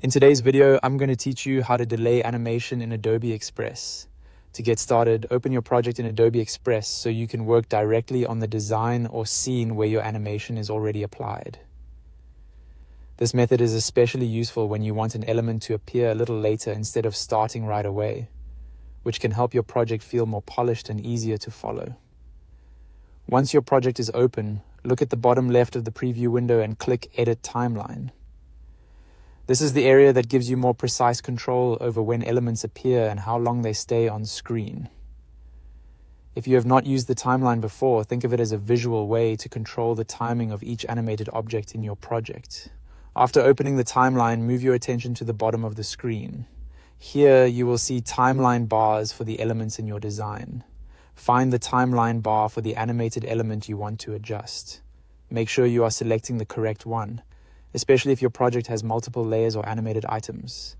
In today's video, I'm going to teach you how to delay animation in Adobe Express. To get started, open your project in Adobe Express so you can work directly on the design or scene where your animation is already applied. This method is especially useful when you want an element to appear a little later instead of starting right away, which can help your project feel more polished and easier to follow. Once your project is open, look at the bottom left of the preview window and click Edit Timeline. This is the area that gives you more precise control over when elements appear and how long they stay on screen. If you have not used the timeline before, think of it as a visual way to control the timing of each animated object in your project. After opening the timeline, move your attention to the bottom of the screen. Here you will see timeline bars for the elements in your design. Find the timeline bar for the animated element you want to adjust. Make sure you are selecting the correct one, especially if your project has multiple layers or animated items.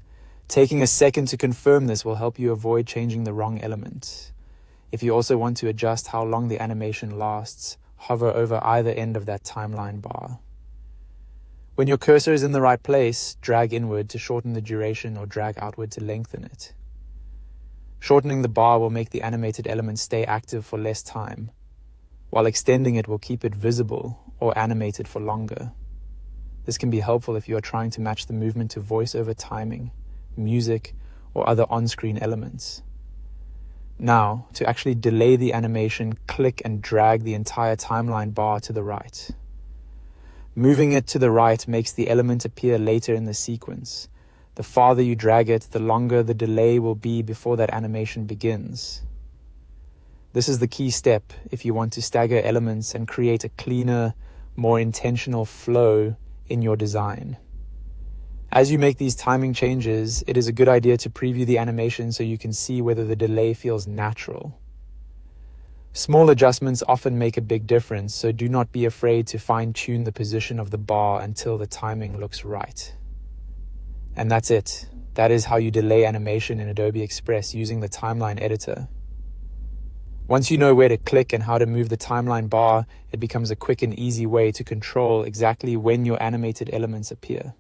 Taking a second to confirm this will help you avoid changing the wrong element. If you also want to adjust how long the animation lasts, hover over either end of that timeline bar. When your cursor is in the right place, drag inward to shorten the duration or drag outward to lengthen it. Shortening the bar will make the animated element stay active for less time, while extending it will keep it visible or animated for longer. This can be helpful if you are trying to match the movement to voiceover timing, music, or other on-screen elements. Now, to actually delay the animation, click and drag the entire timeline bar to the right. Moving it to the right makes the element appear later in the sequence. The farther you drag it, the longer the delay will be before that animation begins. This is the key step if you want to stagger elements and create a cleaner, more intentional flow in your design. As you make these timing changes, it is a good idea to preview the animation so you can see whether the delay feels natural. Small adjustments often make a big difference, so do not be afraid to fine-tune the position of the bar until the timing looks right. And that's it. That is how you delay animation in Adobe Express using the timeline editor. Once you know where to click and how to move the timeline bar, it becomes a quick and easy way to control exactly when your animated elements appear.